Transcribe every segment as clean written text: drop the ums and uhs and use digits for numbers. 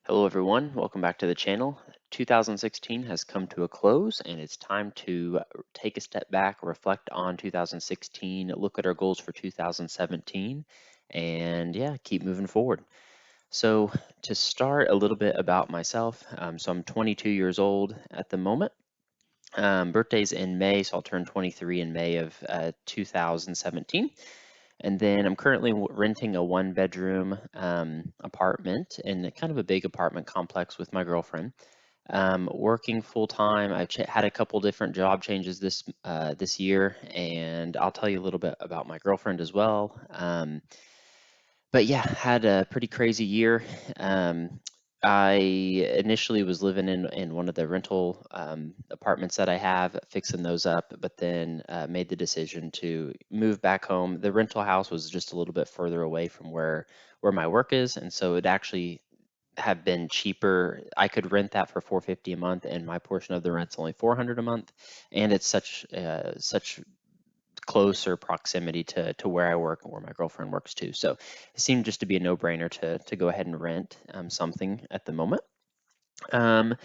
Hello everyone, welcome back to the channel. 2016 has come to a close and it's time to take a step back, reflect on 2016, look at our goals for 2017, and yeah, keep moving forward. So to start a little bit about myself, so I'm 22 years old at the moment. Birthday's in May, so I'll turn 23 in May of 2017. And then I'm currently renting a one-bedroom apartment in kind of a big apartment complex with my girlfriend. Working full time. I've had a couple different job changes this year, and I'll tell you a little bit about my girlfriend as well. But yeah, had a pretty crazy year. Um, I initially was living in one of the rental apartments that I have, fixing those up, but then made the decision to move back home. The rental house was just a little bit further away from where my work is, and so it actually have been cheaper. I could rent that for 450 a month, and my portion of the rent's only 400 a month, and it's such closer proximity to where I work and where my girlfriend works too. So it seemed just to be a no-brainer to go ahead and rent something at the moment. Um,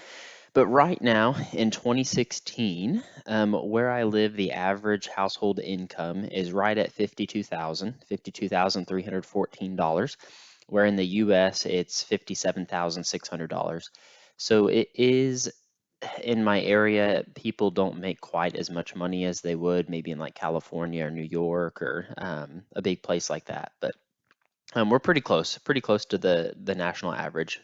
but right now in 2016, where I live, the average household income is right at $52,314, where in the US it's $57,600. So it is in my area, people don't make quite as much money as they would maybe in like California or New York or a big place like that. But we're pretty close to the national average.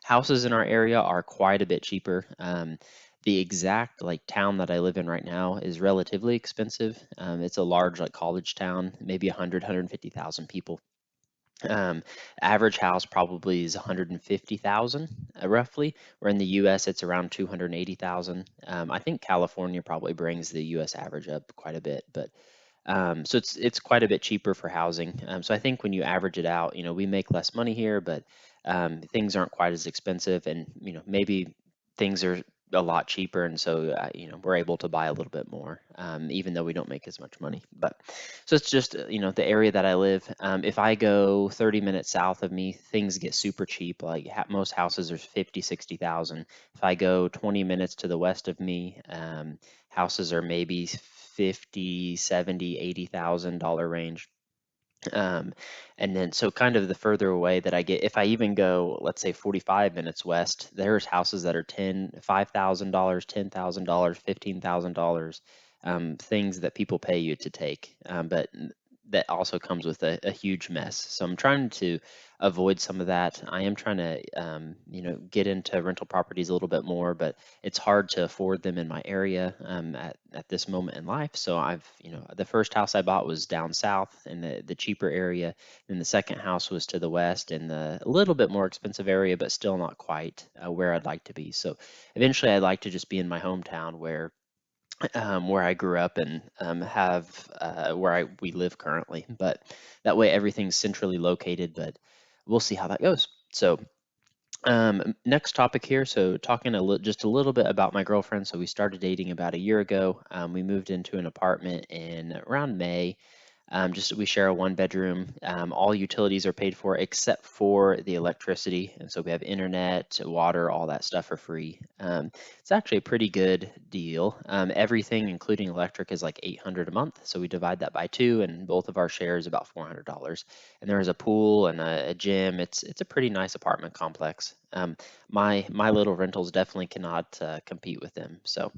Houses in our area are quite a bit cheaper. The exact like town that I live in right now is relatively expensive. It's a large like college town, maybe 150,000 people. Um, Average house probably is 150,000 roughly, where in the US it's around 280,000. I think California probably brings the US average up quite a bit, but so it's quite a bit cheaper for housing. So I think when you average it out, we make less money here, but things aren't quite as expensive, and maybe things are a lot cheaper, and so we're able to buy a little bit more, even though we don't make as much money. But so it's just the area that I live. If I go 30 minutes south of me, things get super cheap. Like most houses are 50, 60,000. If I go 20 minutes to the west of me, houses are maybe 50, 70, $80,000 range. Um, and then so kind of the further away that I get, if I even go, let's say 45 minutes west, there's houses that are $5,000, $10,000, $15,000, things that people pay you to take. But that also comes with a huge mess. So I'm trying to avoid some of that. I am trying to, get into rental properties a little bit more, but it's hard to afford them in my area at this moment in life. So the first house I bought was down south in the cheaper area. And the second house was to the west in the a little bit more expensive area, but still not quite where I'd like to be. So eventually I'd like to just be in my hometown where I grew up and have where we live currently. But that way everything's centrally located, but we'll see how that goes. So next topic here. So talking just a little bit about my girlfriend. So we started dating about a year ago. We moved into an apartment in around May. Just we share a one bedroom. All utilities are paid for except for the electricity, and so we have internet, water, all that stuff for free. It's actually a pretty good deal. Everything, including electric, is like 800 a month. So we divide that by two, and both of our shares about $400. And there is a pool and a gym. It's a pretty nice apartment complex. My little rentals definitely cannot compete with them. So.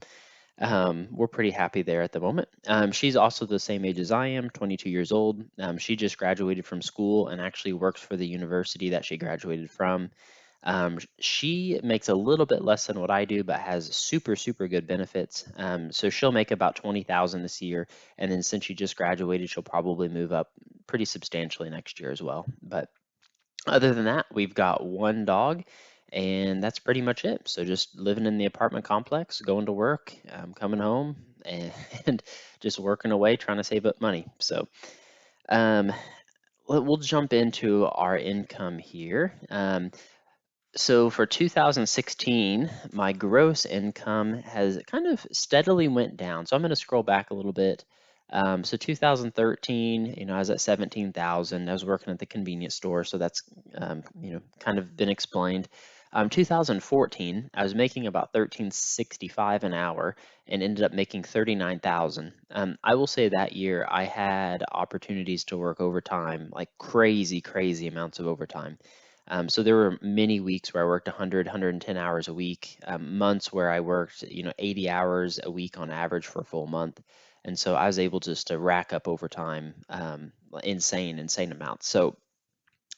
We're pretty happy there at the moment. She's also the same age as I am, 22 years old. She just graduated from school and actually works for the university that she graduated from. She makes a little bit less than what I do, but has super, super good benefits. So she'll make about 20,000 this year, and then since she just graduated, she'll probably move up pretty substantially next year as well. But other than that, we've got one dog, and that's pretty much it. So just living in the apartment complex, going to work, coming home, and, and just working away, trying to save up money. So um, we'll jump into our income here. So for 2016, my gross income has kind of steadily went down. So I'm going to scroll back a little bit. So 2013, I was at 17,000. I was working at the convenience store, so that's kind of been explained. 2014, I was making about 13.65 an hour and ended up making 39,000. I will say that year I had opportunities to work overtime, like crazy, crazy amounts of overtime. So there were many weeks where I worked 100, 110 hours a week, months where I worked, 80 hours a week on average for a full month. And so I was able just to rack up overtime, insane amounts. So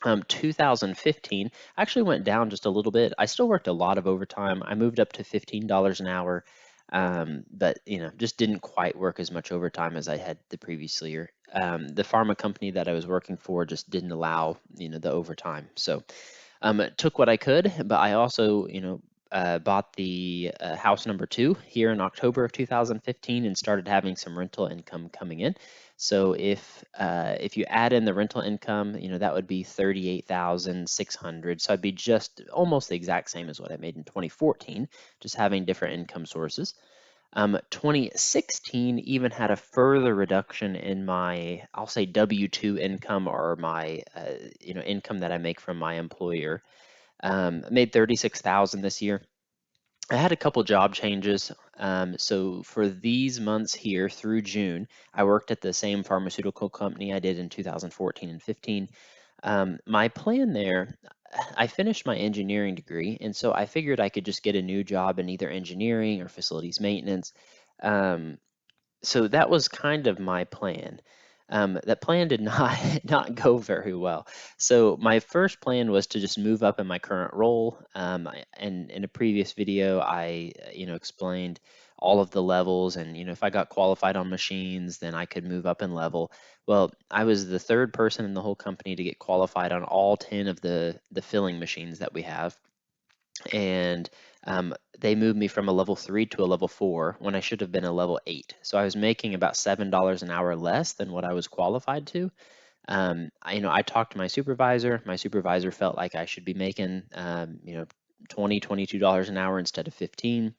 2015 I actually went down just a little bit. I still worked a lot of overtime. I moved up to $15 an hour, but just didn't quite work as much overtime as I had the previous year. The pharma company that I was working for just didn't allow the overtime. So took what I could, but I also, bought the house number two here in October of 2015 and started having some rental income coming in. So if you add in the rental income, that would be 38,600. So I'd be just almost the exact same as what I made in 2014, just having different income sources. 2016 even had a further reduction in my, I'll say W-2 income, or my, income that I make from my employer. I made 36,000 this year. I had a couple job changes. So for these months here through June, I worked at the same pharmaceutical company I did in 2014 and 15. My plan there, I finished my engineering degree, and so I figured I could just get a new job in either engineering or facilities maintenance. Um, so that was kind of my plan. That plan did not not go very well. So my first plan was to just move up in my current role. And in a previous video, I explained all of the levels, and if I got qualified on machines, then I could move up in level. Well, I was the third person in the whole company to get qualified on all 10 of the filling machines that we have, and they moved me from a level 3 to a level 4 when I should have been a level 8. So I was making about $7 an hour less than what I was qualified to. I talked to my supervisor. My supervisor felt like I should be making, 20, $22 an hour instead of 15.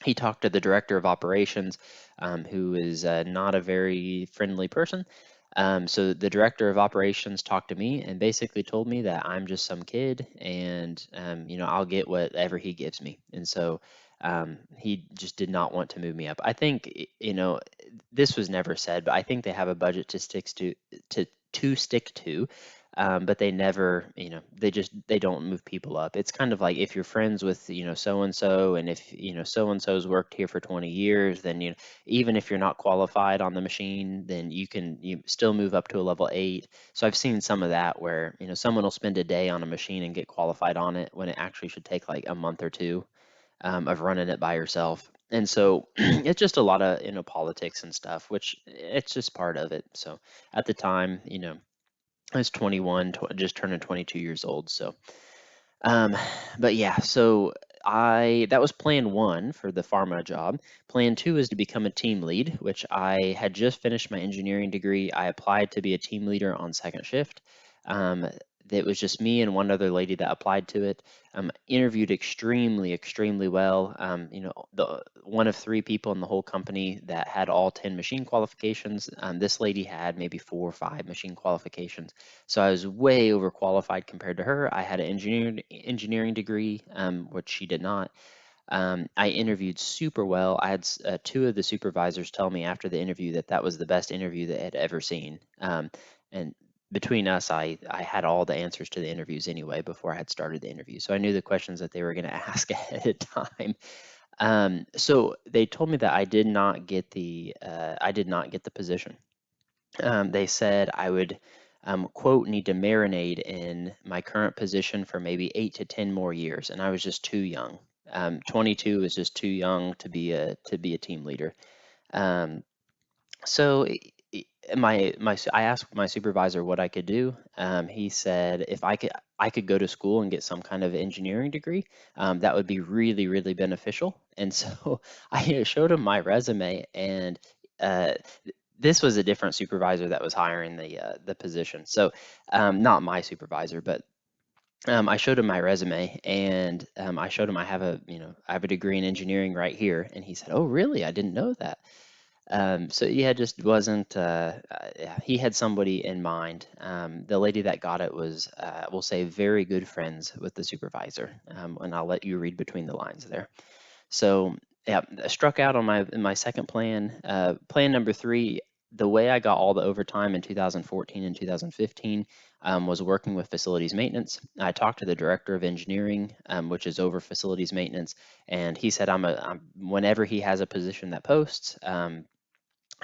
He talked to the director of operations, who is not a very friendly person. So the director of operations talked to me and basically told me that I'm just some kid, and I'll get whatever he gives me. And so he just did not want to move me up. I think this was never said, but I think they have a budget to stick to, but they never, they don't move people up. It's kind of like if you're friends with, so and so, and if so and so's worked here for 20 years, then even if you're not qualified on the machine, then you still move up to a level 8. So I've seen some of that where someone will spend a day on a machine and get qualified on it when it actually should take like a month or two, of running it by yourself. And so it's just a lot of politics and stuff, which it's just part of it. So at the time, I was 21, just turning 22 years old. So, um, but yeah, so that was plan one for the pharma job. Plan two is to become a team lead, which I had just finished my engineering degree. I applied to be a team leader on second shift. Um, it was just me and one other lady that applied to it. Interviewed extremely well. The one of three people in the whole company that had all 10 machine qualifications. This lady had maybe 4 or 5 machine qualifications. So I was way overqualified compared to her. I had an engineering degree, which she did not. I interviewed super well. I had two of the supervisors tell me after the interview that that was the best interview they had ever seen. And between us, I had all the answers to the interviews anyway before I had started the interview. So I knew the questions that they were going to ask ahead of time. So they told me that I did not get the position. They said I would, quote, need to marinate in my current position for maybe 8 to 10 more years, and I was just too young. 22 is just too young to be a team leader. Um, so I asked my supervisor what I could do. He said if I could go to school and get some kind of engineering degree, that would be really beneficial. And so I showed him my resume, and uh, this was a different supervisor that was hiring the position. So not my supervisor, but I showed him my resume, and I showed him I have a degree in engineering right here, and he said, "Oh, really? I didn't know that." So yeah, it just wasn't. Yeah, he had somebody in mind. The lady that got it was, we'll say, very good friends with the supervisor. And I'll let you read between the lines there. So yeah, I struck out on my second plan. Plan number three. The way I got all the overtime in 2014 and 2015 was working with facilities maintenance. I talked to the director of engineering, which is over facilities maintenance, and he said whenever he has a position that posts,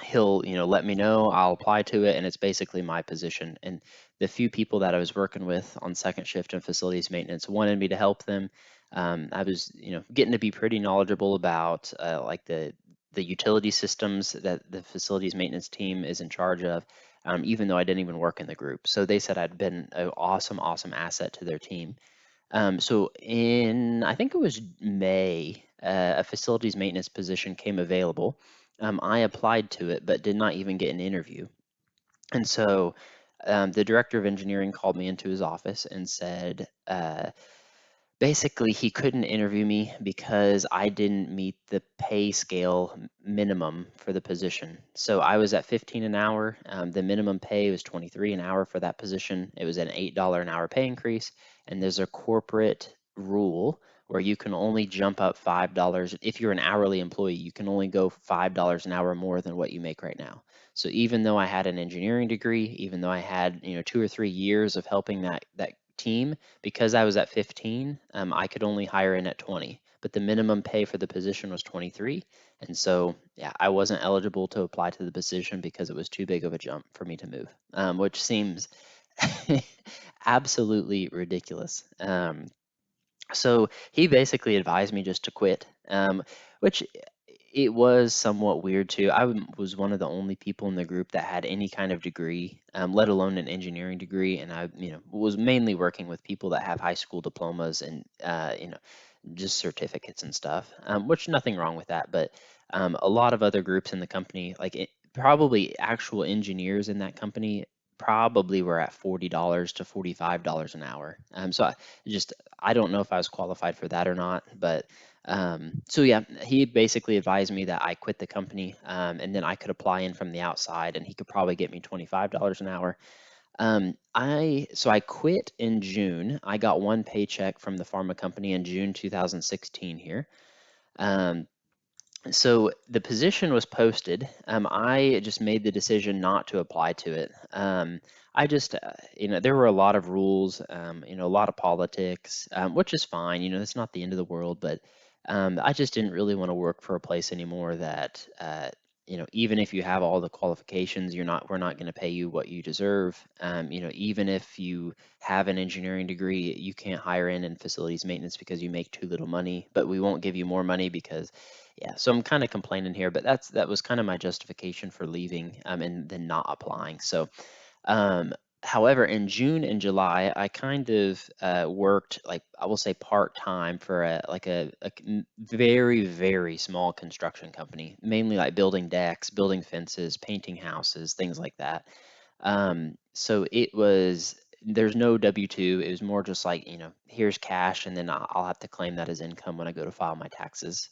he'll let me know. I'll apply to it, and it's basically my position. And the few people that I was working with on second shift and facilities maintenance wanted me to help them. I was getting to be pretty knowledgeable about like the utility systems that the facilities maintenance team is in charge of, even though I didn't even work in the group. So they said I'd been an awesome asset to their team. So in, I think it was May, a facilities maintenance position came available. I applied to it, but did not even get an interview. And so the director of engineering called me into his office and said, basically, he couldn't interview me because I didn't meet the pay scale minimum for the position. So I was at 15 an hour. The minimum pay was 23 an hour for that position. It was an $8 an hour pay increase. And there's a corporate rule where you can only jump up $5. If you're an hourly employee, you can only go $5 an hour more than what you make right now. So even though I had an engineering degree, even though I had 2 or 3 years of helping that team, because I was at 15, I could only hire in at 20, but the minimum pay for the position was 23. And so, yeah, I wasn't eligible to apply to the position because it was too big of a jump for me to move, which seems absolutely ridiculous. So he basically advised me just to quit, which it was somewhat weird too. Was one of the only people in the group that had any kind of degree, let alone an engineering degree, and I, was mainly working with people that have high school diplomas and, just certificates and stuff. Which nothing wrong with that, but a lot of other groups in the company, like probably actual engineers in that company, probably were at $40 to $45 an hour. So I don't know if I was qualified for that or not, but so yeah, he basically advised me that I quit the company, and then I could apply in from the outside, and he could probably get me $25 an hour. I quit in June. I got one paycheck from the pharma company in June 2016 here. Um, so the position was posted. I just made the decision not to apply to it. I just, there were a lot of rules, a lot of politics, which is fine. It's not the end of the world, but I just didn't really want to work for a place anymore that, even if you have all the qualifications, we're not going to pay you what you deserve. Even if you have an engineering degree, you can't hire in facilities maintenance because you make too little money, but we won't give you more money because, yeah. So I'm kind of complaining here, but that was kind of my justification for leaving, and then not applying. So um, however, in June and July, I kind of worked, like, I will say, part time for a very small construction company, mainly like building decks, building fences, painting houses, things like that. So there's no W-2. It was more just like, here's cash, and then I'll have to claim that as income when I go to file my taxes.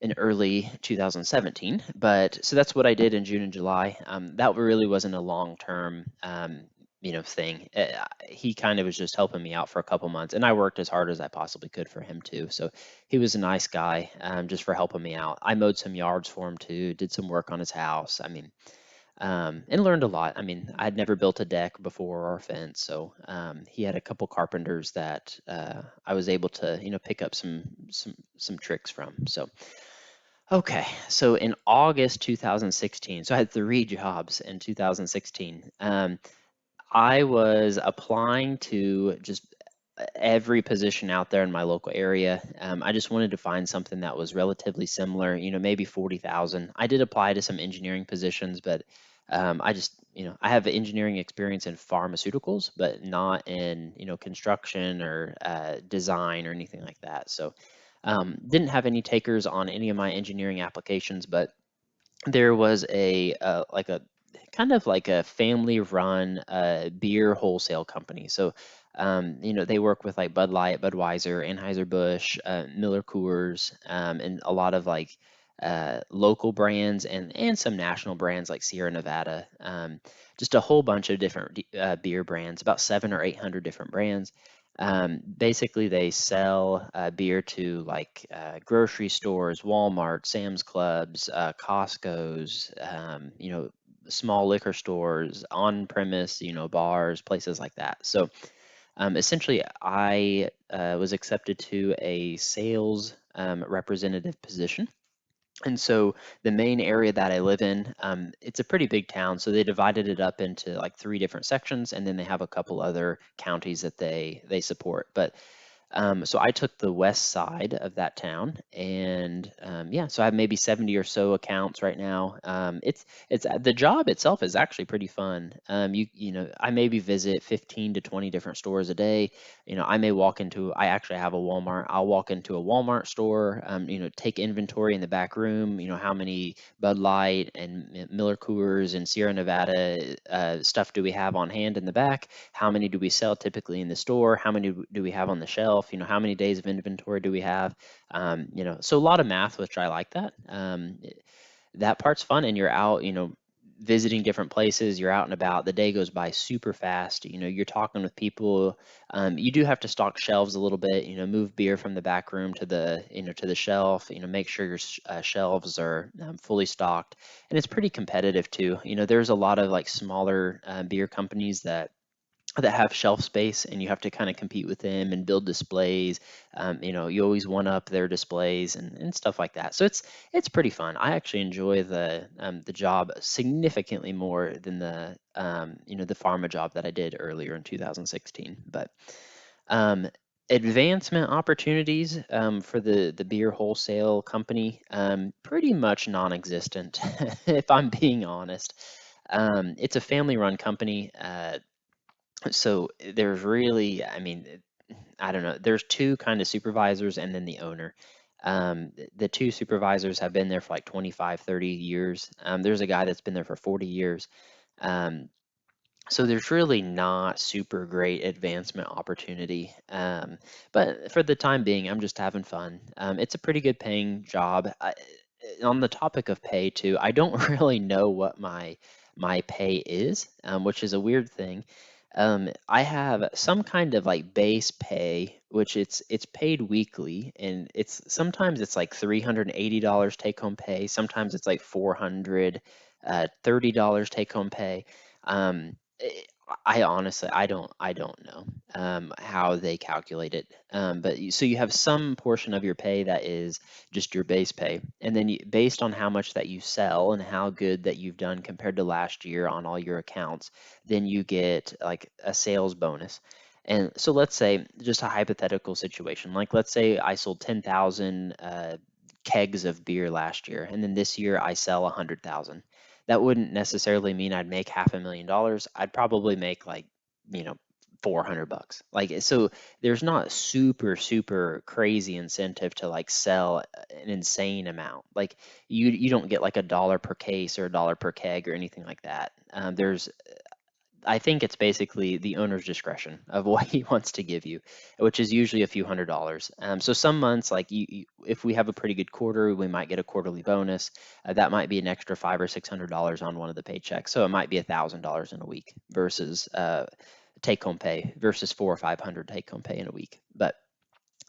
In early 2017. But so that's what I did in June and July. That really wasn't a long term, thing. He kind of was just helping me out for a couple months, and I worked as hard as I possibly could for him too. So he was a nice guy, just for helping me out. I mowed some yards for him too, did some work on his house. I mean, and learned a lot. I mean, I'd never built a deck before or a fence, so he had a couple carpenters that I was able to, pick up some tricks from. So okay, so in August 2016, so I had 3 jobs in 2016. I was applying to just every position out there in my local area. I just wanted to find something that was relatively similar, maybe 40,000. I did apply to some engineering positions, but I just, I have engineering experience in pharmaceuticals, but not in, construction or design or anything like that. So didn't have any takers on any of my engineering applications, but there was a kind of like a family-run beer wholesale company. So, they work with like Bud Light, Budweiser, Anheuser-Busch, Miller Coors, and a lot of like local brands and some national brands like Sierra Nevada. Just a whole bunch of different beer brands, about 700 or 800 different brands. Basically, they sell beer to like grocery stores, Walmart, Sam's Clubs, Costco's, small liquor stores, on premise, bars, places like that. So essentially, I was accepted to a sales representative position. And so the main area that I live in, it's a pretty big town. So they divided it up into like three different sections, and then they have a couple other counties that they support. But so I took the west side of that town, and yeah, so I have maybe 70 or so accounts right now. It's the job itself is actually pretty fun. I maybe visit 15 to 20 different stores a day. I may walk into. I actually have a Walmart. I'll walk into a Walmart store. Take inventory in the back room. How many Bud Light and Miller Coors and Sierra Nevada stuff do we have on hand in the back? How many do we sell typically in the store? How many do we have on the shelf? How many days of inventory do we have? So a lot of math, which I like that. That part's fun, and you're out, visiting different places. You're out and about. The day goes by super fast. You're talking with people. You do have to stock shelves a little bit. Move beer from the back room to the shelf. Make sure your shelves are fully stocked, and it's pretty competitive too. There's a lot of like smaller beer companies that have shelf space, and you have to kind of compete with them and build displays. You always one up their displays and stuff like that. So it's pretty fun. I actually enjoy the job significantly more than the pharma job that I did earlier in 2016. But um, advancement opportunities for the beer wholesale company, pretty much non-existent, if I'm being honest. It's a family-run company. So there's really, I mean, I don't know. There's two kind of supervisors and then the owner. The two supervisors have been there for like 25, 30 years. There's a guy that's been there for 40 years. Um, so there's really not super great advancement opportunity. But for the time being, I'm just having fun. It's a pretty good paying job. On the topic of pay too, I don't really know what my pay is, which is a weird thing. I have some kind of like base pay, which it's paid weekly, and it's sometimes it's like $380 take home pay. Sometimes it's like $430 take home pay. I honestly, I don't know how they calculate it. But so you have some portion of your pay that is just your base pay, and then based on how much that you sell and how good that you've done compared to last year on all your accounts, then you get like a sales bonus. And so let's say just a hypothetical situation, like let's say I sold 10,000 kegs of beer last year, and then this year I sell 100,000. That wouldn't necessarily mean I'd make $500,000. I'd probably make like, you know, $400. Like, so there's not super crazy incentive to like sell an insane amount. Like you don't get like a dollar per case or a dollar per keg or anything like that. I think it's basically the owner's discretion of what he wants to give you, which is usually a few $100s. So some months, like if we have a pretty good quarter, we might get a quarterly bonus. That might be an extra $500 or $600 on one of the paychecks. So it might be $1,000 in a week versus take-home pay versus 400 or 500 take-home pay in a week. But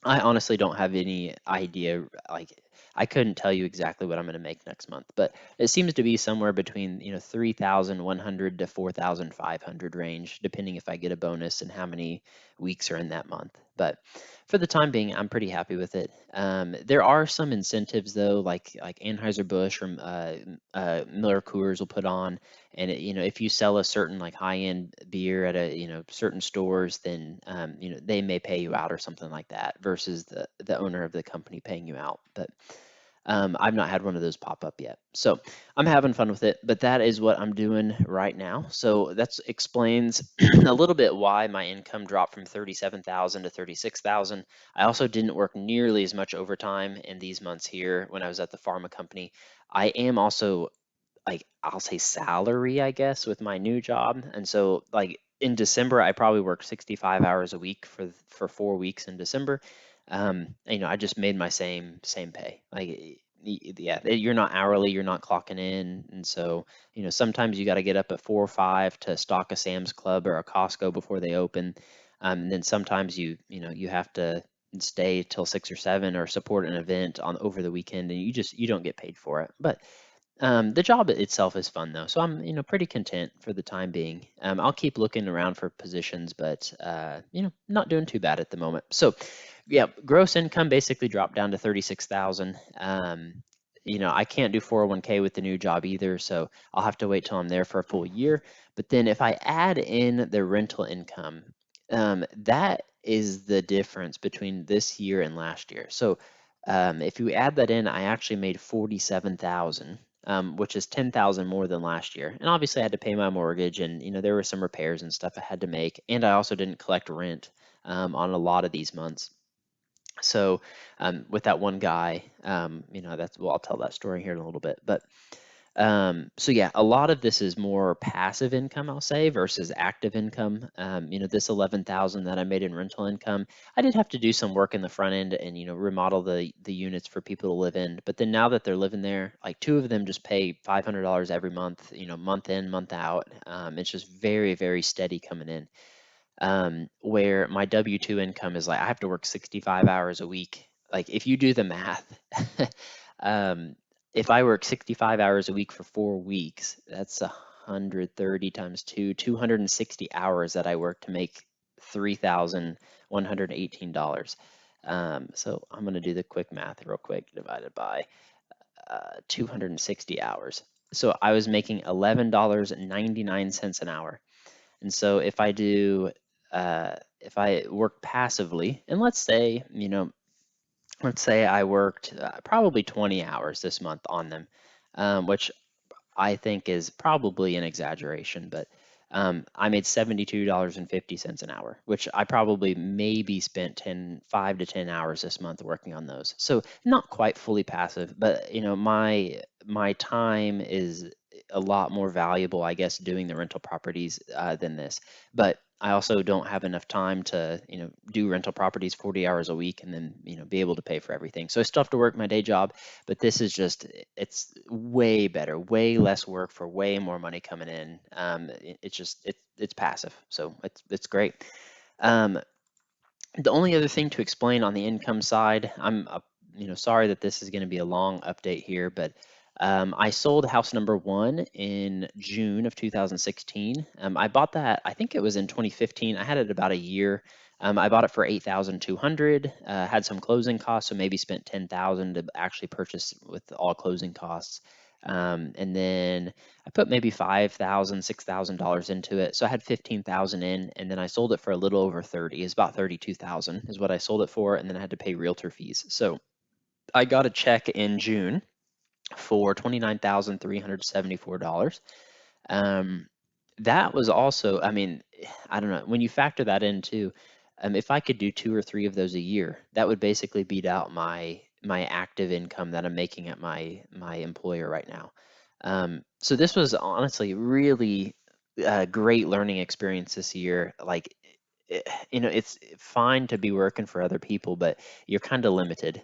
I honestly don't have any idea. Like, I couldn't tell you exactly what I'm going to make next month, but it seems to be somewhere between 3,100 to 4,500 range, depending if I get a bonus and how many weeks are in that month. But for the time being, I'm pretty happy with it. There are some incentives though, like Anheuser-Busch or Miller Coors will put on, and if you sell a certain like high-end beer at a certain stores, then they may pay you out or something like that versus the owner of the company paying you out. But I've not had one of those pop up yet, so I'm having fun with it. But that is what I'm doing right now. So that explains a little bit why my income dropped from 37,000 to 36,000. I also didn't work nearly as much overtime in these months here when I was at the pharma company. I am also, like, I'll say salary, I guess, with my new job. And so like in December, I probably worked 65 hours a week for 4 weeks in December. I just made my same pay. Like, yeah, you're not hourly, you're not clocking in, and so sometimes you got to get up at 4 or 5 to stock a Sam's Club or a Costco before they open, and then sometimes you have to stay till 6 or 7 or support an event on over the weekend, and you don't get paid for it. But the job itself is fun though, so I'm pretty content for the time being. I'll keep looking around for positions, but not doing too bad at the moment. So yeah, gross income basically dropped down to 36,000. I can't do 401k with the new job either, so I'll have to wait till I'm there for a full year. But then if I add in the rental income, that is the difference between this year and last year. So if you add that in, I actually made 47,000, which is 10,000 more than last year. And obviously, I had to pay my mortgage, and there were some repairs and stuff I had to make, and I also didn't collect rent on a lot of these months. So with that one guy, that's well, I'll tell that story here in a little bit. But so yeah, a lot of this is more passive income, I'll say, versus active income. This 11,000 that I made in rental income, I did have to do some work in the front end and remodel the units for people to live in. But then now that they're living there, like two of them just pay $500 every month, month in, month out. It's just very, very steady coming in. Where my W-2 income is like I have to work 65 hours a week. Like if you do the math, um, if I work 65 hours a week for 4 weeks, that's 130 times 2, 260 hours that I work to make $3,118. So I'm going to do the quick math real quick, divided by 260 hours. So I was making $11.99 an hour. And so if I work passively, and let's say I worked probably 20 hours this month on them, which I think is probably an exaggeration, but I made $72.50 an hour, which I probably maybe spent 5 to 10 hours this month working on those. So not quite fully passive, but my time is a lot more valuable, I guess, doing the rental properties than this. But I also don't have enough time to, do rental properties 40 hours a week and then, be able to pay for everything. So I still have to work my day job, but this is it's way better, way less work for way more money coming in. It's passive, so it's great. Um, the only other thing to explain on the income side, I'm sorry that this is going to be a long update here, but I sold house number one in June of 2016. I bought that, I think it was in 2015. I had it about a year. I bought it for 8,200. Had some closing costs, so maybe spent 10,000 to actually purchase with all closing costs. And then I put maybe $5,000, $6,000 into it. So I had 15,000 in, and then I sold it for a little over 30. It's about 32,000 is what I sold it for, and then I had to pay realtor fees. So I got a check in June for $29,374. Um, that was also, I mean, I don't know, when you factor that in too, if I could do 2 or 3 of those a year, that would basically beat out my active income that I'm making at my employer right now. So this was honestly really great learning experience this year. Like, it's fine to be working for other people, but you're kind of limited.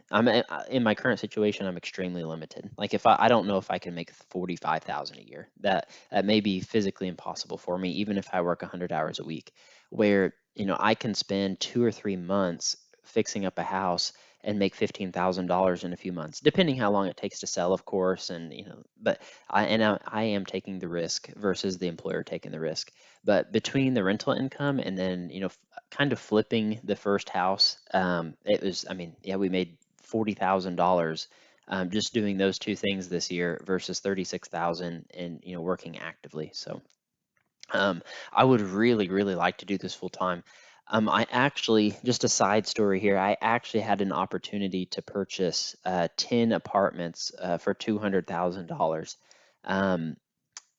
In my current situation, I'm extremely limited. Like if I don't know if I can make 45,000 a year. That may be physically impossible for me, even if I work 100 hours a week. Where I can spend 2 or 3 months fixing up a house and make $15,000 in a few months, depending how long it takes to sell, of course. And but I am taking the risk versus the employer taking the risk. But between the rental income and then kind of flipping the first house, it was, I mean, yeah, we made $40,000 just doing those two things this year versus 36,000 and working actively. So I would really, really like to do this full time. I actually, just a side story here, I actually had an opportunity to purchase 10 apartments for $200,000. Um,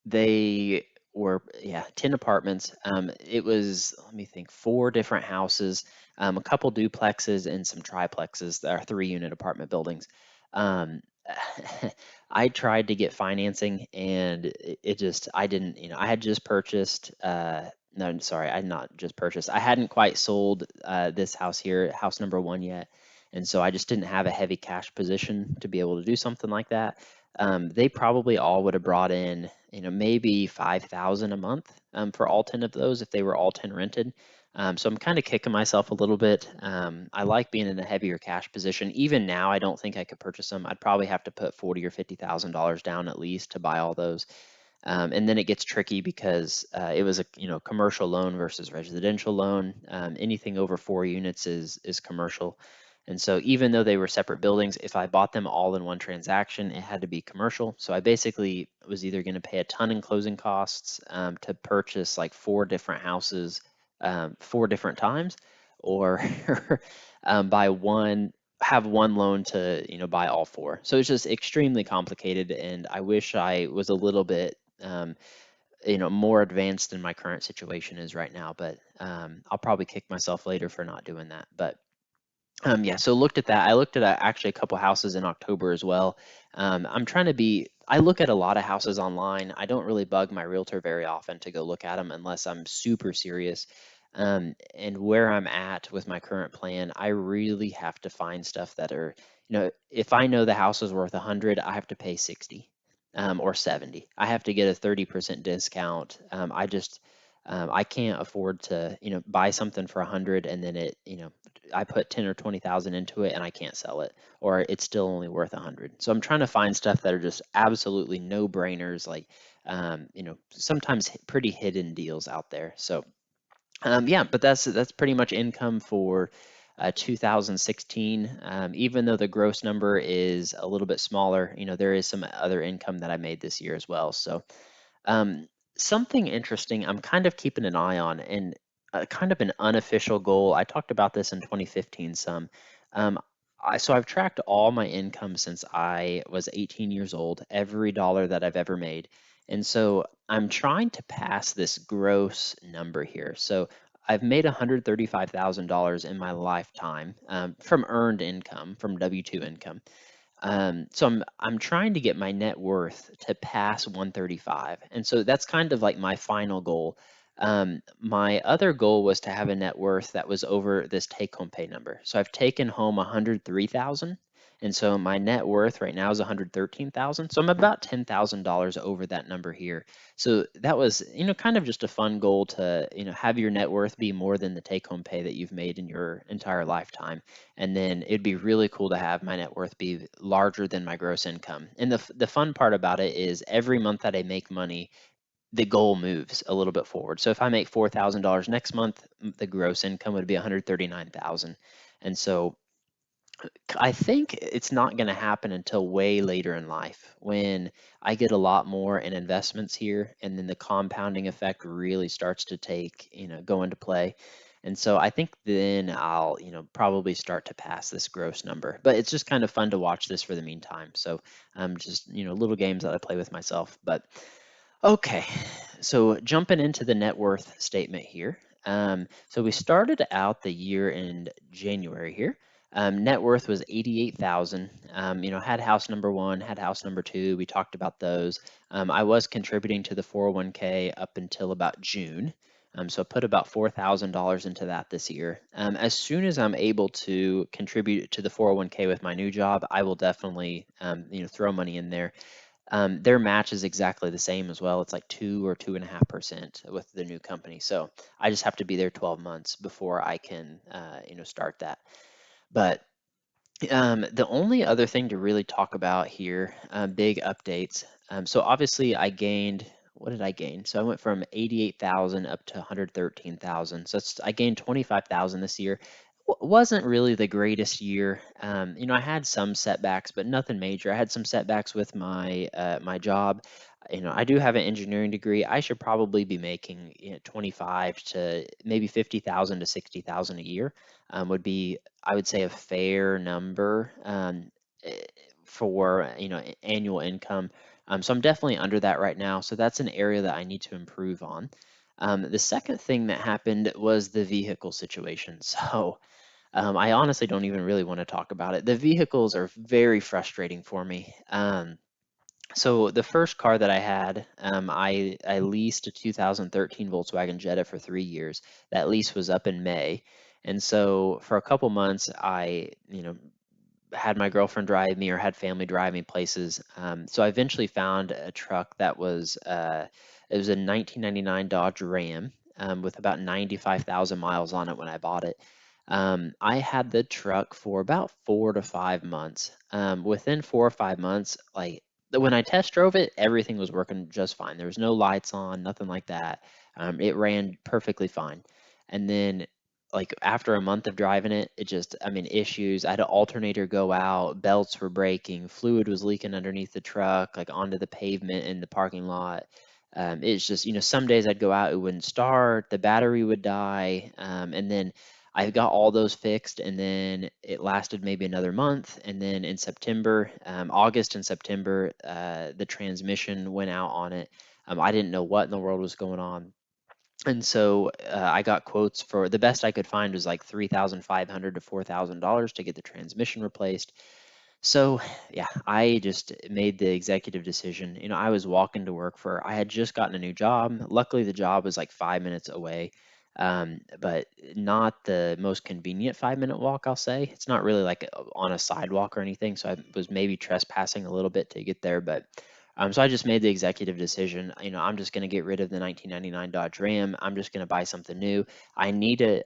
they were, yeah, 10 apartments. It was, let me think, 4 different houses, a couple duplexes and some triplexes that are 3-unit apartment buildings. Um, I tried to get financing and it just, I didn't, I had just purchased, no, sorry, I had not just purchased. I hadn't quite sold this house here, house number one yet. and so I just didn't have a heavy cash position to be able to do something like that. They probably all would have brought in, maybe 5,000 a month for all 10 of those if they were all 10 rented. So I'm kind of kicking myself a little bit. I like being in a heavier cash position. Even now, I don't think I could purchase them. I'd probably have to put 40 or $50,000 down at least to buy all those. And then it gets tricky because it was a commercial loan versus residential loan. Anything over 4 units is commercial. And so even though they were separate buildings, if I bought them all in one transaction, it had to be commercial. So I basically was either going to pay a ton in closing costs to purchase like 4 different houses 4 different times, or buy one, have one loan to buy all four. So it's just extremely complicated, and I wish I was a little bit more advanced than my current situation is right now. But I'll probably kick myself later for not doing that. But yeah, so looked at that. I looked at actually a couple houses in October as well. I look at a lot of houses online. I don't really bug my realtor very often to go look at them unless I'm super serious. And where I'm at with my current plan, I really have to find stuff that are, if I know the house is worth 100, I have to pay 60 or 70. I have to get a 30% discount. I can't afford to, buy something for 100 and then I put 10 or 20,000 into it and I can't sell it, or it's still only worth 100. So I'm trying to find stuff that are just absolutely no brainers, like, sometimes pretty hidden deals out there. So, yeah, but that's pretty much income for 2016. Even though the gross number is a little bit smaller, there is some other income that I made this year as well. So, um, something interesting I'm kind of keeping an eye on, and kind of an unofficial goal. I talked about this in 2015 some. Um, so I've tracked all my income since I was 18 years old, every dollar that I've ever made. And so I'm trying to pass this gross number here. So I've made $135,000 in my lifetime from earned income, from W-2 income. So I'm trying to get my net worth to pass 135, and so that's kind of like my final goal. My other goal was to have a net worth that was over this take-home pay number. So I've taken home 103,000, and so my net worth right now is 113,000. So I'm about $10,000 over that number here. So that was, kind of just a fun goal to, have your net worth be more than the take-home pay that you've made in your entire lifetime. And then it'd be really cool to have my net worth be larger than my gross income. And the fun part about it is every month that I make money, the goal moves a little bit forward. So if I make $4,000 next month, the gross income would be 139,000. And so I think it's not going to happen until way later in life when I get a lot more in investments here, and then the compounding effect really starts to go into play. And so I think then I'll, probably start to pass this gross number. But it's just kind of fun to watch this for the meantime. So just, little games that I play with myself. But okay, so jumping into the net worth statement here. So we started out the year in January here. Net worth was 88,000. Had house number one, had house number two. We talked about those. I was contributing to the 401k up until about June. So I put about $4,000 into that this year. As soon as I'm able to contribute to the 401k with my new job, I will definitely, throw money in there. Their match is exactly the same as well. It's like 2 or 2.5% with the new company. So I just have to be there 12 months before I can, start that. But the only other thing to really talk about here, big updates. So obviously I gained, what did I gain? So I went from 88,000 up to 113,000. So I gained 25,000 this year. Wasn't really the greatest year. I had some setbacks, but nothing major. I had some setbacks with my job. I do have an engineering degree. I should probably be making 25 to maybe 50,000 to 60,000 a year. Would be, I would say, a fair number eh, for annual income. So I'm definitely under that right now. So that's an area that I need to improve on. The second thing that happened was the vehicle situation. So I honestly don't even really want to talk about it. The vehicles are very frustrating for me. So the first car that I had, I leased a 2013 Volkswagen Jetta for 3 years. That lease was up in May. And so for a couple months, I, had my girlfriend drive me or had family drive me places. So I eventually found a truck that was it was a 1999 Dodge Ram with about 95,000 miles on it when I bought it. I had the truck for about 4 to 5 months. Within 4 or 5 months, like when I test drove it, everything was working just fine. There was no lights on, nothing like that. It ran perfectly fine. And then like after a month of driving it, it just, I mean, issues. I had an alternator go out, belts were breaking, fluid was leaking underneath the truck, like onto the pavement in the parking lot. It's just, some days I'd go out, it wouldn't start, the battery would die, and then I got all those fixed, and then it lasted maybe another month, and then in September, August and September, the transmission went out on it. I didn't know what in the world was going on. And so I got quotes for the best I could find was like $3,500 to $4,000 to get the transmission replaced. So, yeah, I just made the executive decision. I was walking to work I had just gotten a new job. Luckily, the job was like 5 minutes away, but not the most convenient 5 minute walk, I'll say. It's not really like on a sidewalk or anything. So I was maybe trespassing a little bit to get there. But so I just made the executive decision. I'm just going to get rid of the 1999 Dodge Ram. I'm just going to buy something new. I need a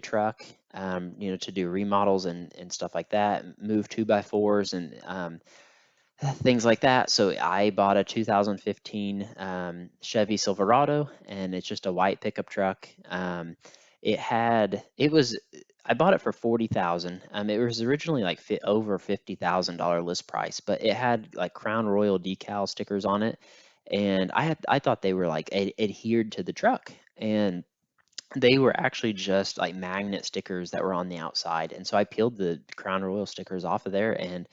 truck, to do remodels and stuff like that, move 2x4s and things like that. So I bought a 2015 Chevy Silverado, and it's just a white pickup truck. It was I bought it for 40,000. It was originally like over $50,000 list price, but it had like Crown Royal decal stickers on it, and I thought they were like adhered to the truck, and they were actually just like magnet stickers that were on the outside. And so I peeled the Crown Royal stickers off of there, and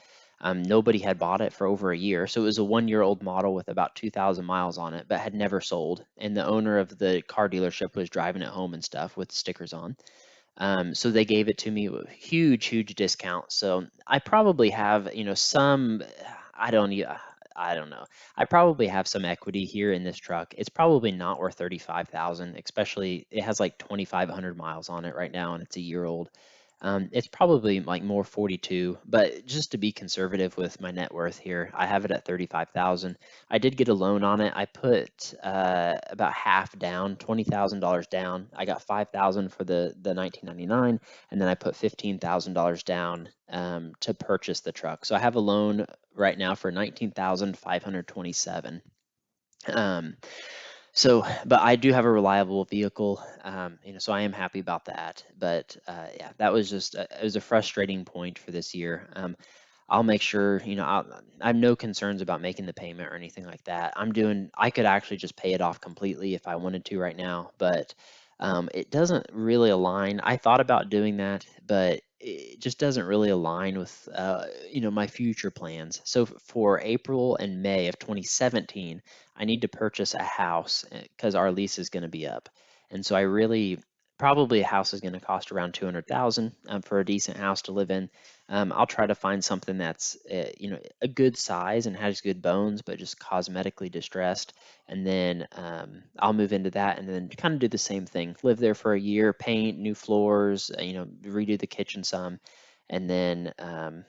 nobody had bought it for over a year. So it was a 1 year old model with about 2,000 miles on it, but had never sold. And the owner of the car dealership was driving it home and stuff with stickers on. So they gave it to me with huge, huge discount. So I probably have, some, I don't, e- I don't know. I probably have some equity here in this truck. It's probably not worth 35,000, especially it has like 2,500 miles on it right now, and it's a year old. It's probably like more 42, but just to be conservative with my net worth here, I have it at 35,000. I did get a loan on it. I put about half down, $20,000 down. I got 5,000 for the 1999, and then I put $15,000 down to purchase the truck. So I have a loan right now for 19,527. Um, but I do have a reliable vehicle, so I am happy about that. But yeah, that was just it was a frustrating point for this year. I'll make sure, I have no concerns about making the payment or anything like that. I could actually just pay it off completely if I wanted to right now, but it doesn't really align. I thought about doing that, but it just doesn't really align with, my future plans. So for April and May of 2017, I need to purchase a house because our lease is going to be up. And so probably a house is going to cost around 200,000 for a decent house to live in. I'll try to find something that's a good size and has good bones, but just cosmetically distressed. And then I'll move into that, and then kind of do the same thing. Live there for a year, paint, new floors, redo the kitchen some, and then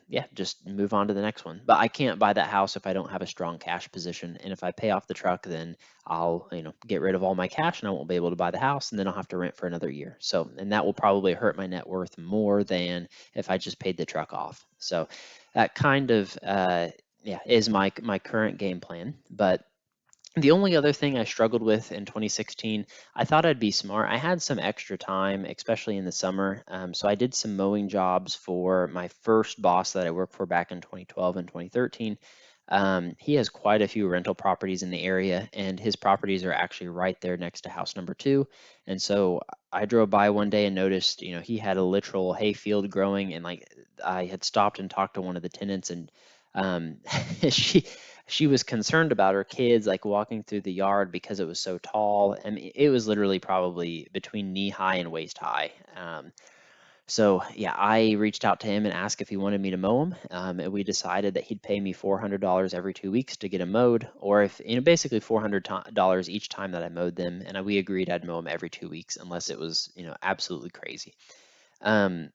yeah, just move on to the next one. But I can't buy that house if I don't have a strong cash position. And if I pay off the truck, then I'll get rid of all my cash, and I won't be able to buy the house, and then I'll have to rent for another year. So, and that will probably hurt my net worth more than if I just paid the truck off. So that kind of yeah, is my current game plan. But the only other thing I struggled with in 2016, I thought I'd be smart. I had some extra time, especially in the summer. So I did some mowing jobs for my first boss that I worked for back in 2012 and 2013. He has quite a few rental properties in the area, and his properties are actually right there next to house number two. And so I drove by one day and noticed, he had a literal hay field growing, and like I had stopped and talked to one of the tenants, and um, she was concerned about her kids like walking through the yard because it was so tall. I mean, it was literally probably between knee high and waist high. So yeah, I reached out to him and asked if he wanted me to mow them. And we decided that he'd pay me $400 every 2 weeks to get them mowed, or if basically $400 each time that I mowed them. And we agreed I'd mow them every 2 weeks unless it was absolutely crazy. Um,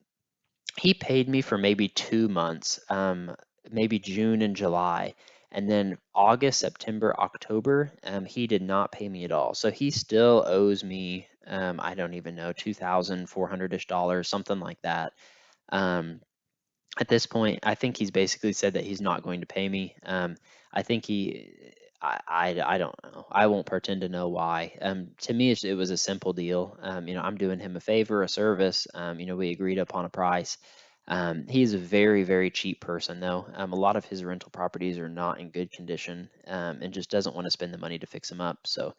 he paid me for maybe 2 months, maybe June and July. And then August, September, October, he did not pay me at all. So he still owes me, I don't even know, 2,400-ish dollars, something like that. Um, at this point, I think he's basically said that he's not going to pay me. I think I don't know. I won't pretend to know why. To me, it was a simple deal. I'm doing him a favor, a service. We agreed upon a price. He's a very, very cheap person, though. A lot of his rental properties are not in good condition, and just doesn't want to spend the money to fix them up. So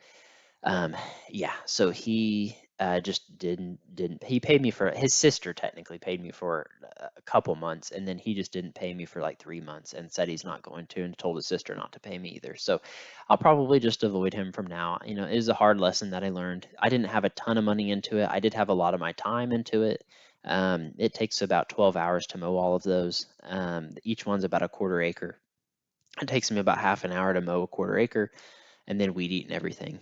um, yeah, so he just didn't he paid me for his sister technically paid me for a couple months, and then he just didn't pay me for like 3 months and said he's not going to, and told his sister not to pay me either. So I'll probably just avoid him from now. It is a hard lesson that I learned. I didn't have a ton of money into it. I did have a lot of my time into it. It takes about 12 hours to mow all of those. Each one's about a quarter acre. It takes me about half an hour to mow a quarter acre, and then weed eat and everything.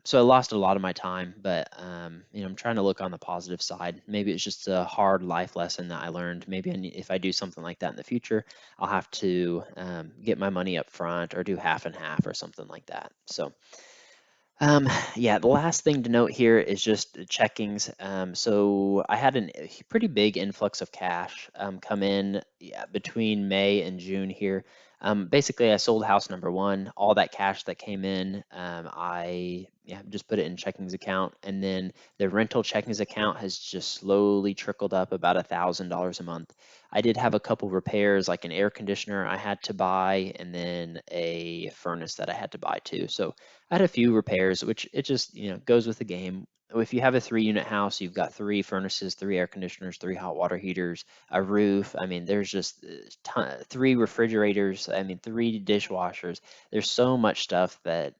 So I lost a lot of my time, but I'm trying to look on the positive side. Maybe it's just a hard life lesson that I learned. Maybe if I do something like that in the future, I'll have to get my money up front or do half and half or something like that. So yeah, the last thing to note here is just the checkings. So I had a pretty big influx of cash come in, yeah, between May and June here. Basically, I sold house number one. All that cash that came in, I just put it in checkings account, and then the rental checkings account has just slowly trickled up about $1,000 a month. I did have a couple repairs, like an air conditioner I had to buy, and then a furnace that I had to buy too. So I had a few repairs, which it just, goes with the game. If you have a 3-unit house, you've got 3 furnaces, 3 air conditioners, 3 hot water heaters, a roof. I mean, there's just 3 refrigerators. I mean, 3 dishwashers. There's so much stuff that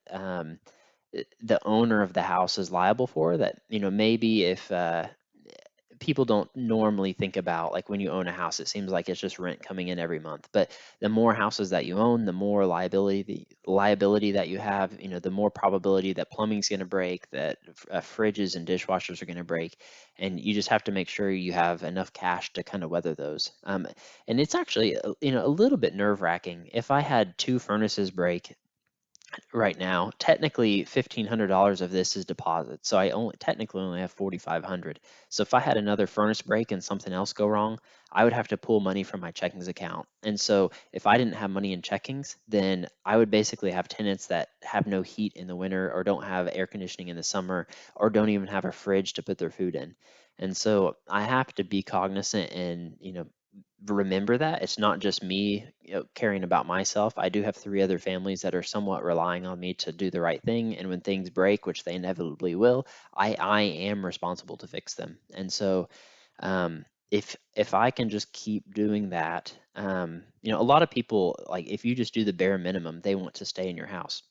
the owner of the house is liable for that, maybe if people don't normally think about, like when you own a house, it seems like it's just rent coming in every month. But the more houses that you own, the more liability that you have, the more probability that plumbing's going to break, that fridges and dishwashers are going to break, and you just have to make sure you have enough cash to kind of weather those. And it's actually a little bit nerve wracking. If I had 2 furnaces break right now, technically $1,500 of this is deposit. So I technically only have 4,500. So if I had another furnace break and something else go wrong, I would have to pull money from my checkings account. And so if I didn't have money in checkings, then I would basically have tenants that have no heat in the winter, or don't have air conditioning in the summer, or don't even have a fridge to put their food in. And so I have to be cognizant and, remember that it's not just me, caring about myself. I do have 3 other families that are somewhat relying on me to do the right thing, and when things break, which they inevitably will, I am responsible to fix them. And so if I can just keep doing that, a lot of people, like, if you just do the bare minimum, they want to stay in your house.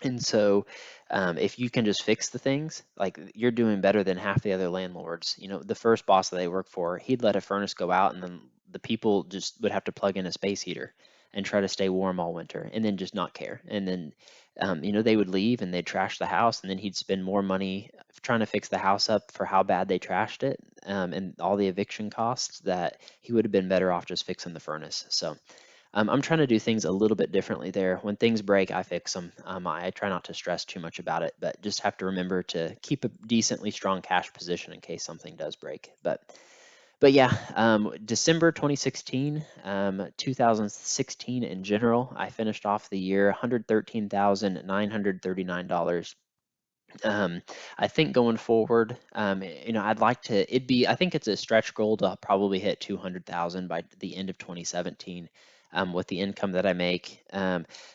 And so, if you can just fix the things, like, you're doing better than half the other landlords. The first boss that I worked for, he'd let a furnace go out, and then the people just would have to plug in a space heater and try to stay warm all winter, and then just not care. And then, they would leave and they'd trash the house, and then he'd spend more money trying to fix the house up for how bad they trashed it, and all the eviction costs, that he would have been better off just fixing the furnace. So, I'm trying to do things a little bit differently there. When things break, I fix them. I try not to stress too much about it, but just have to remember to keep a decently strong cash position in case something does break. But yeah, December 2016, 2016 in general, I finished off the year $113,939. I think going forward, I'd like to, I think it's a stretch goal to probably hit 200,000 by the end of 2017, with the income that I make.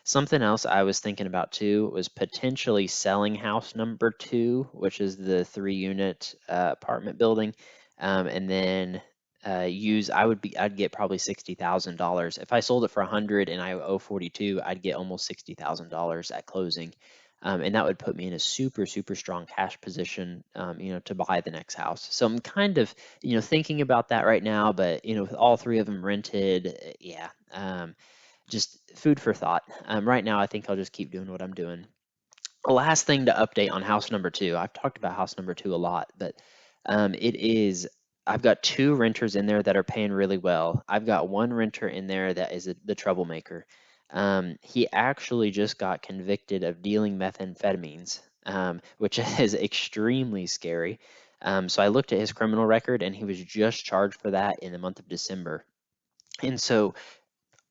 Something else I was thinking about too was potentially selling house number two, which is the 3-unit apartment building, and then I'd get probably $60,000 if I sold it for 100 and I owe 42. I'd get almost $60,000 at closing, and that would put me in a super, super strong cash position, to buy the next house. So I'm kind of, thinking about that right now, but, with all 3 of them rented, yeah, just food for thought. Right now, I think I'll just keep doing what I'm doing. Last thing to update on house number two. I've talked about house number two a lot, but it is I've got two renters in there that are paying really well. I've got one renter in there that is the troublemaker. He actually just got convicted of dealing methamphetamines, which is extremely scary. So I looked at his criminal record, and he was just charged for that in the month of December. And so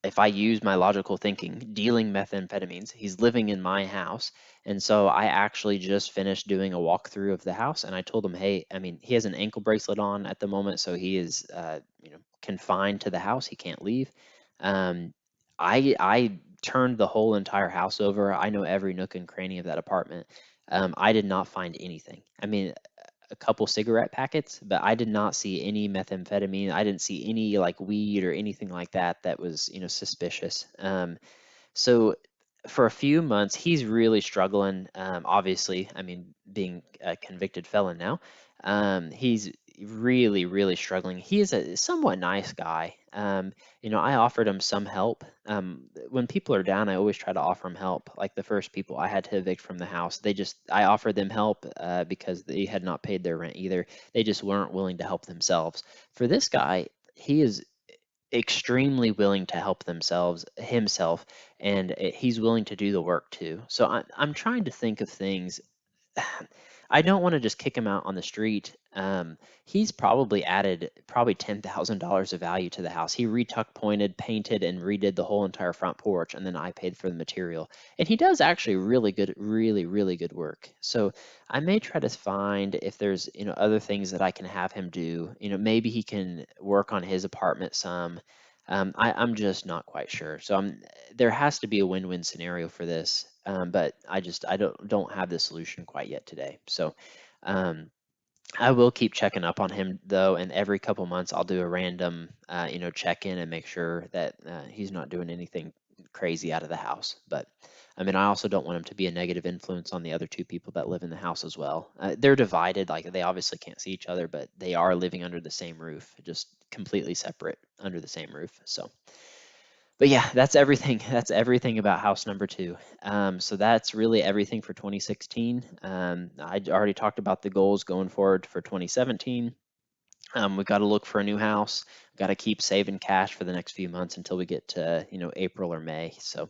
if I use my logical thinking, dealing methamphetamines, he's living in my house. And so I actually just finished doing a walkthrough of the house, and I told him, hey, I mean, he has an ankle bracelet on at the moment, so he is, confined to the house. He can't leave. Um, I turned the whole entire house over. I know every nook and cranny of that apartment. I did not find anything. I mean, a couple cigarette packets, but I did not see any methamphetamine. I didn't see any like weed or anything like that that was, suspicious. So for a few months, he's really struggling. Obviously, I mean, being a convicted felon now, he's really, really struggling. He is a somewhat nice guy. I offered him some help. When people are down, I always try to offer them help. Like the first people I had to evict from the house, I offered them help because they had not paid their rent either. They just weren't willing to help themselves. For this guy, he is extremely willing to help himself, and he's willing to do the work too. So I'm trying to think of things. I don't want to just kick him out on the street. He's probably added probably $10,000 of value to the house. He retuck pointed, painted, and redid the whole entire front porch, and then I paid for the material. And he does actually really good, really, really good work. So I may try to find if there's other things that I can have him do. Maybe he can work on his apartment some. I'm just not quite sure. So there has to be a win-win scenario for this, but I don't have the solution quite yet today. So um, I will keep checking up on him though, and every couple months I'll do a random check in and make sure that he's not doing anything crazy out of the house. But I mean, I also don't want him to be a negative influence on the other two people that live in the house as well. They're divided, like they obviously can't see each other, but they are living under the same roof, just completely separate under the same roof. So but yeah, that's everything. That's everything about house number two. So that's really everything for 2016. I already talked about the goals going forward for 2017. We got to look for a new house. Got to keep saving cash for the next few months until we get to April or May. So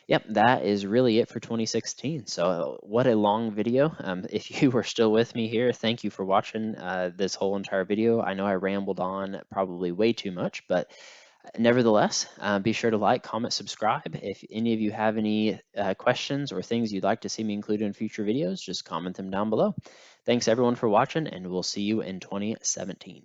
yep, that is really it for 2016. So what a long video. If you were still with me here, thank you for watching this whole entire video. I know I rambled on probably way too much, but nevertheless, be sure to like, comment, subscribe. If any of you have any questions or things you'd like to see me include in future videos, just comment them down below. Thanks everyone for watching, and we'll see you in 2017.